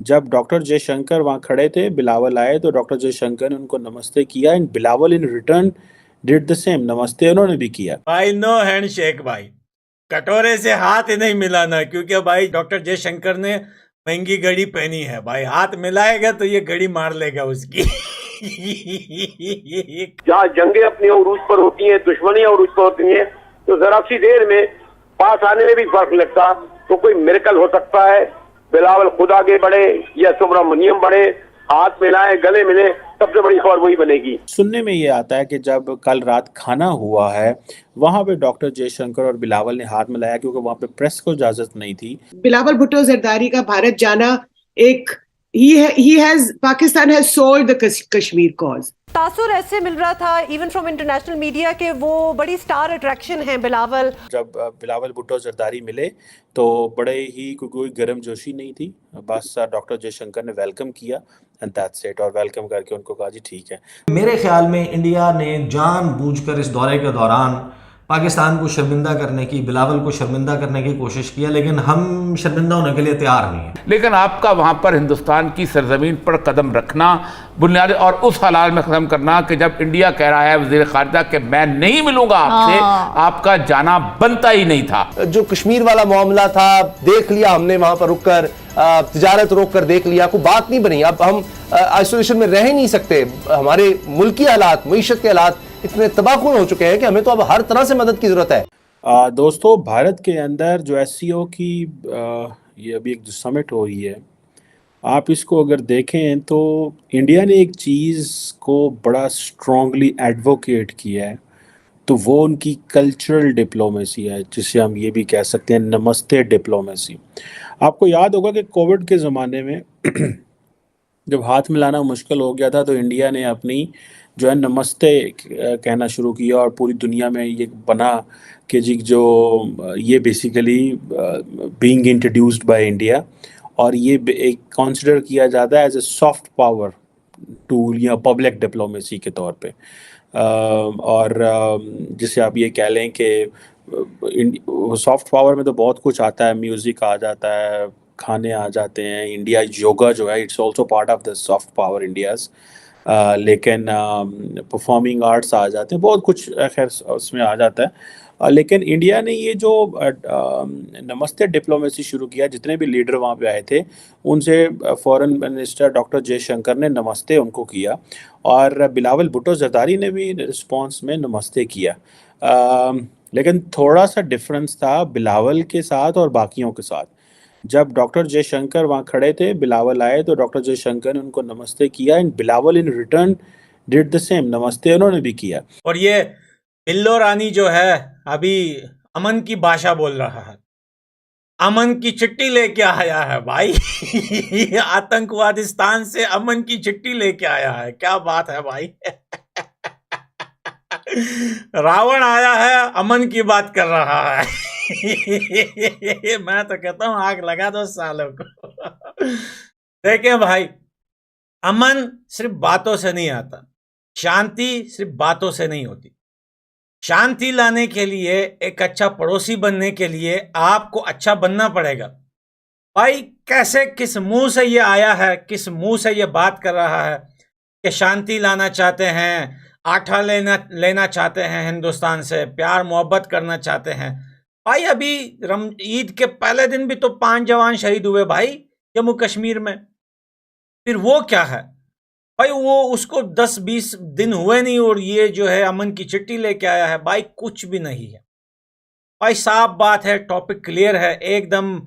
जब डॉक्टर जयशंकर वहाँ खड़े थे, बिलावल आए तो डॉक्टर जयशंकर ने उनको नमस्ते किया and Bilawal in return did the same, नमस्ते उन्होंने भी किया। भाई नो हैंड शेक भाई, कटोरे से हाथ ही नहीं मिलाना, क्योंकि भाई डॉक्टर जयशंकर ने महंगी घड़ी पहनी है भाई, हाथ मिलाएगा तो ये घड़ी मार लेगा उसकी। जहाँ जंगें अपनी उरूज पर होती हैं, दुश्मनियां उरूज पर होती हैं, तो जरा सी देर में पास आने में भी फर्क लगता, तो कोई मिरेकल हो सकता है। बिलावल खुद आगे बढ़े या सुब्रमण्यम बढ़े, हाथ मिलाए, गले मिले, सबसे बड़ी खबर वही बनेगी। सुनने में ये आता है कि जब कल रात खाना हुआ है वहां पे डॉक्टर जयशंकर और बिलावल ने हाथ मिलाया क्योंकि वहां पे प्रेस को इजाजत नहीं थी। बिलावल भुट्टो जरदारी का भारत जाना एक Pakistan has sold the Kashmir cause. तासुर ऐसे मिल रहा था इवन फ्रॉम इंटरनेशनल मीडिया के वो बड़ी स्टार अट्रैक्शन है बिलावल। जब बिलावल भुट्टो जरदारी मिले तो बड़े ही कोई गर्म जोशी नहीं थी, बस डॉक्टर जयशंकर ने वेलकम किया एंड दैट्स इट, और वेलकम करके उनको कहा जी ठीक है। मेरे ख्याल में इंडिया ने जानबूझकर इस दौरे के दौरान पाकिस्तान को शर्मिंदा करने की, बिलावल को शर्मिंदा करने की कोशिश की है, लेकिन हम शर्मिंदा होने के लिए तैयार नहीं है। लेकिन आपका वहाँ पर हिंदुस्तान की सरजमीन पर कदम रखना बुनियादी और उस हालात में कदम करना कि जब इंडिया कह रहा है वज़ीर ख़ारिजा कि मैं नहीं मिलूंगा आपसे, आपका जाना बनता ही नहीं था। जो कश्मीर वाला मामला था, देख लिया हमने, वहां पर रुककर तिजारत रोक कर देख लिया, कोई बात नहीं बनी। अब हम आइसोलेशन में रह ही नहीं सकते, हमारे मुल्की हालात, मईशत के हालात इतने तबाहकुन हो चुके हैं कि हमें तो अब हर तरह से मदद की जरूरत है। दोस्तों, भारत के अंदर जो SCO की ये अभी एक जो समिट हो रही है, आप इसको अगर देखें तो इंडिया ने एक चीज़ को बड़ा स्ट्रांगली एडवोकेट किया है, तो वो उनकी कल्चरल डिप्लोमेसी है, जिसे हम ये भी कह सकते हैं नमस्ते डिप्लोमेसी। आपको याद होगा कि कोविड के ज़माने में जब हाथ मिलाना मुश्किल हो गया था तो इंडिया ने अपनी जो है नमस्ते कहना शुरू किया, और पूरी दुनिया में ये बना कि जी जो ये basically being introduced by India, और ये एक कंसिडर किया जाता है as a soft power tool या पब्लिक डिप्लोमेसी के तौर पे। और जिसे आप ये कह लें कि सॉफ्ट पावर में तो बहुत कुछ आता है, म्यूज़िक आ जाता है, खाने आ जाते हैं, इंडिया योगा जो है it's also part of the soft power India's, लेकिन परफॉर्मिंग आर्ट्स आ जाते हैं, बहुत कुछ खैर उसमें आ जाता है। लेकिन इंडिया ने ये जो नमस्ते डिप्लोमेसी शुरू किया, जितने भी लीडर वहाँ पे आए थे उनसे फॉरेन मिनिस्टर डॉक्टर जयशंकर ने नमस्ते उनको किया, और बिलावल भुट्टो जरदारी ने भी रिस्पांस में नमस्ते किया। लेकिन थोड़ा सा डिफरेंस था बिलावल के साथ और बाकियों के साथ। जब डॉक्टर जयशंकर वहाँ खड़े थे, बिलावल आए तो डॉक्टर जयशंकर ने उनको नमस्ते किया and Bilawal in return did the same, नमस्ते उन्होंने भी किया। और ये बिल्लो रानी जो है अभी अमन की भाषा बोल रहा है, अमन की चिट्ठी लेके आया है भाई। आतंकवादिस्तान से अमन की चिट्ठी लेके आया है, क्या बात है भाई। रावण आया है, अमन की बात कर रहा है। मैं तो कहता हूं आग लगा दो सालों को। देखें भाई, अमन सिर्फ बातों से नहीं आता, शांति सिर्फ बातों से नहीं होती। शांति लाने के लिए, एक अच्छा पड़ोसी बनने के लिए आपको अच्छा बनना पड़ेगा। भाई कैसे, किस मुंह से ये आया है, किस मुंह से ये बात कर रहा है कि शांति लाना चाहते हैं, आठा लेना चाहते हैं हिंदुस्तान से, प्यार मोहब्बत करना चाहते हैं। भाई अभी ईद के पहले दिन भी तो 5 जवान शहीद हुए भाई जम्मू कश्मीर में। फिर वो क्या है भाई, वो उसको 10-20 दिन हुए नहीं और ये जो है अमन की चिट्ठी लेके आया है। भाई कुछ भी नहीं है भाई, साफ बात है, टॉपिक क्लियर है, एकदम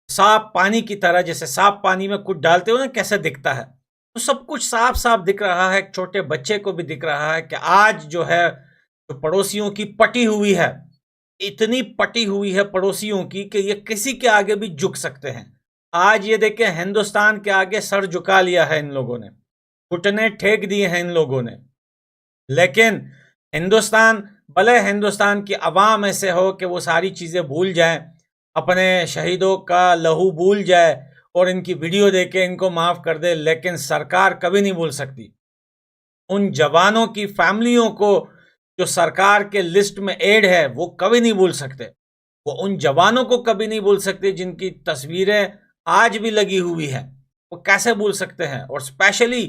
साफ पानी की तरह, जैसे साफ पानी में कुछ डालते हो ना कैसे दिखता है, तो सब कुछ साफ साफ दिख रहा है। छोटे बच्चे को भी दिख रहा है कि आज जो है जो पड़ोसियों की पटी हुई है, इतनी पटी हुई है पड़ोसियों की कि ये किसी के आगे भी झुक सकते हैं। आज ये देखें, हिंदुस्तान के आगे सर झुका लिया है इन लोगों ने, घुटने ठेक दिए हैं इन लोगों ने। लेकिन हिंदुस्तान, भले हिंदुस्तान की आवाम ऐसे हो कि वो सारी चीज़ें भूल जाएं, अपने शहीदों का लहू भूल जाए और इनकी वीडियो देख के इनको माफ़ कर दे, लेकिन सरकार कभी नहीं भूल सकती। उन जवानों की फैमिलियों को जो सरकार के लिस्ट में ऐड है वो कभी नहीं भूल सकते। वो उन जवानों को कभी नहीं भूल सकते जिनकी तस्वीरें आज भी लगी हुई है। वो कैसे भूल सकते हैं? और स्पेशली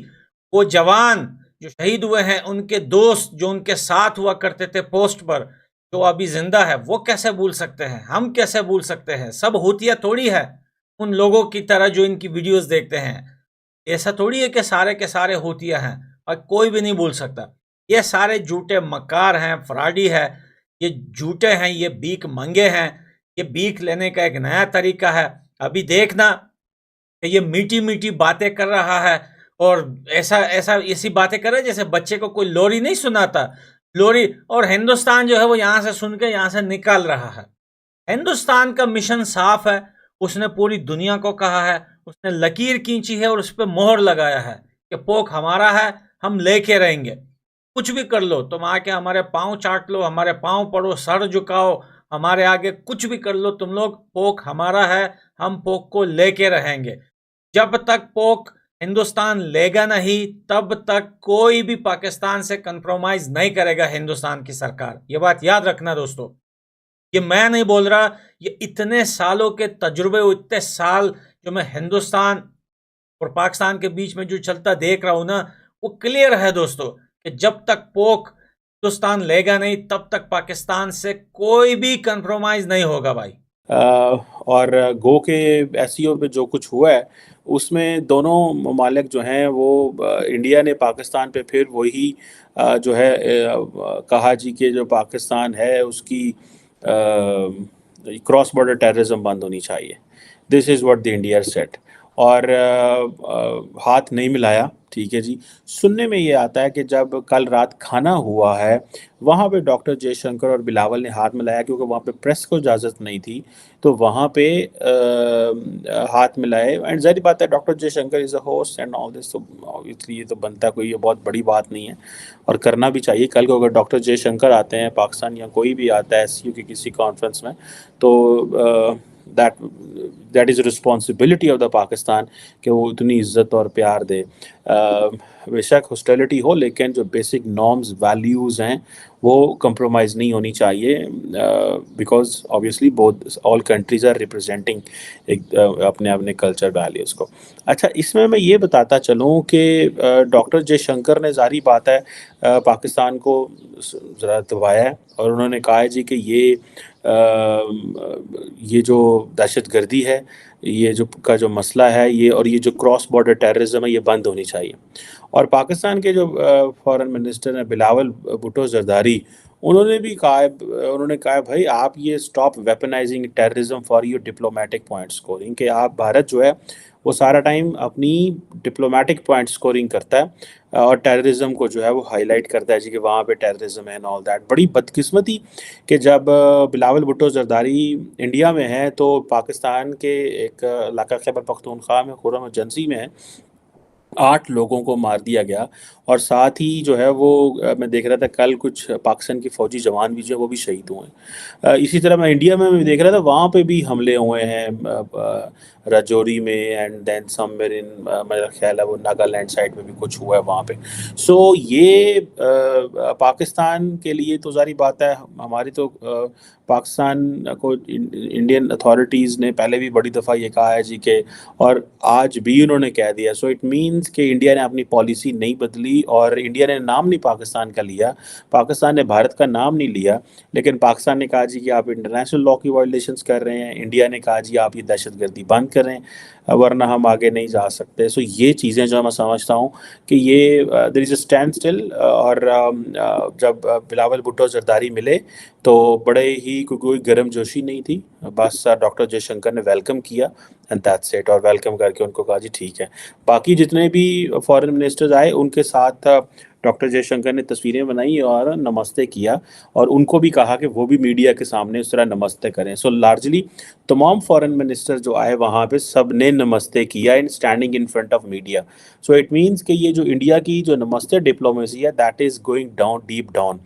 वो जवान जो शहीद हुए हैं, उनके दोस्त जो उनके साथ हुआ करते थे पोस्ट पर, जो अभी जिंदा है, वो कैसे भूल सकते हैं? हम कैसे भूल सकते हैं? सब होतिया थोड़ी है उन लोगों की तरह जो इनकी वीडियोस देखते हैं। ऐसा थोड़ी है कि सारे के सारे होतिया हैं और कोई भी नहीं भूल सकता। ये सारे झूठे मक्कार हैं, फ्रॉडी है, ये झूठे हैं, ये भीख मंगे हैं। ये भीख लेने का एक नया तरीका है। अभी देखना कि ये मीठी मीठी बातें कर रहा है और ऐसी बातें कर रहा है जैसे बच्चे को कोई लोरी नहीं सुनाता, लोरी। और हिंदुस्तान जो है वो यहाँ से सुन के यहाँ से निकाल रहा है। हिंदुस्तान का मिशन साफ है, उसने पूरी दुनिया को कहा है, उसने लकीर खींची है और उस पर मोहर लगाया है कि पोक हमारा है, हम लेके रहेंगे। कुछ भी कर लो, तुम आके हमारे पाँव चाट लो, हमारे पाँव पड़ो, सर झुकाओ, हमारे आगे कुछ भी कर लो तुम लोग, पोक हमारा है, हम पोक को लेके रहेंगे। जब तक पोक हिंदुस्तान लेगा नहीं, तब तक कोई भी पाकिस्तान से कंप्रोमाइज नहीं करेगा हिंदुस्तान की सरकार। ये बात याद रखना दोस्तों, ये मैं नहीं बोल रहा, ये इतने सालों के तजुर्बे, इतने साल जो मैं हिंदुस्तान और पाकिस्तान के बीच में जो चलता देख रहा हूं ना, वो क्लियर है दोस्तों कि जब तक पोक हिंदुस्तान लेगा नहीं, तब तक पाकिस्तान से कोई भी कंप्रोमाइज नहीं होगा भाई। और गो के एससीओ पे जो कुछ हुआ है उसमें दोनों ममालिक जो हैं वो इंडिया ने पाकिस्तान पे फिर वही जो है कहा जी कि जो पाकिस्तान है उसकी क्रॉस बॉर्डर टेररिज्म बंद होनी चाहिए। This is what the India set. और हाथ नहीं मिलाया, ठीक है जी। सुनने में ये आता है कि जब कल रात खाना हुआ है वहाँ पे डॉक्टर जयशंकर और बिलावल ने हाथ मिलाया क्योंकि वहाँ पे प्रेस को इजाज़त नहीं थी, तो वहाँ पे हाथ मिलाए। एंड ज़ाहिर बात है doctor Jaishankar is a host and all this, तो इसलिए तो बनता कोई ये बहुत बड़ी बात नहीं है और करना भी चाहिए। कल को अगर डॉक्टर जयशंकर आते हैं पाकिस्तान या कोई भी आता है एससीओ की किसी कॉन्फ्रेंस में, तो that is responsibility of the Pakistan कि वो इतनी इज्जत और प्यार दे। बेशक हॉस्टिलिटी हो, लेकिन जो बेसिक नॉर्म्स वैल्यूज़ हैं वो कंप्रोमाइज़ नहीं होनी चाहिए, because obviously both all countries are representing एक अपने अपने कल्चर वैल्यूज़ को। अच्छा, इसमें मैं ये बताता चलूँ कि डॉक्टर जयशंकर ने, जारी बात है, पाकिस्तान को ज़रा दबाया है और उन्होंने कहा है जी कि ये जो दहशतगर्दी है, ये जो मसला है, ये और ये जो क्रॉस बॉर्डर टेररिज्म है, ये बंद होनी चाहिए। और पाकिस्तान के जो फॉरेन मिनिस्टर हैं बिलावल भुट्टो जरदारी, उन्होंने कहा भाई आप ये stop weaponising terrorism for your diplomatic point scoring, कि आप भारत जो है वो सारा टाइम अपनी डिप्लोमेटिक पॉइंट स्कोरिंग करता है और टेररिज्म को जो है वो हाईलाइट करता है जी कि वहाँ पे टेररिज्म है एंड ऑल दैट। बड़ी बदकिस्मती कि जब बिलावल भुट्टो जरदारी इंडिया में है तो पाकिस्तान के एक इलाका खैबर पख्तूनख्वा में खुर्रम एजेंसी में है 8 लोगों को मार दिया गया। और साथ ही जो है वो मैं देख रहा था कल कुछ पाकिस्तान के फ़ौजी जवान भी जो है वो भी शहीद हुए हैं। इसी तरह मैं इंडिया में भी देख रहा था, वहाँ पे भी हमले हुए हैं राजौरी में एंड देन समवेयर इन मेरा ख्याल है वो नागालैंड साइड में भी कुछ हुआ है वहाँ पे। सो ये पाकिस्तान के लिए तो जारी बात है, हमारी तो पाकिस्तान को इंडियन अथॉरिटीज़ ने पहले भी बड़ी दफ़ा ये कहा है जी के, और आज भी उन्होंने कह दिया। सो इट मीन्स कि इंडिया ने अपनी पॉलिसी नहीं बदली और इंडिया ने नाम नहीं पाकिस्तान का लिया, पाकिस्तान ने भारत का नाम नहीं लिया, लेकिन पाकिस्तान ने कहा जी कि आप इंटरनेशनल लॉ की वायलेशंस कर रहे हैं, इंडिया ने कहा जी आप ये दहशतगर्दी बंद करें वरना हम आगे नहीं जा सकते। सो ये चीज़ें जो मैं समझता हूँ कि ये there is a standstill. और जब बिलावल भुट्टो जरदारी मिले तो बड़े ही कोई गर्म जोशी नहीं थी, बस डॉक्टर जयशंकर ने वेलकम किया एंड दैट्स इट। और वेलकम करके उनको कहा जी ठीक है। बाकी जितने भी फॉरेन मिनिस्टर्स आए उनके साथ डॉक्टर जयशंकर ने तस्वीरें बनाई और नमस्ते किया और उनको भी कहा कि वो भी मीडिया के सामने उस तरह नमस्ते करें। सो लार्जली तमाम फॉरेन मिनिस्टर जो आए वहाँ पे सब ने नमस्ते किया इन standing in front of media. So it means कि ये जो इंडिया की जो नमस्ते डिप्लोमेसी है that is going down deep down.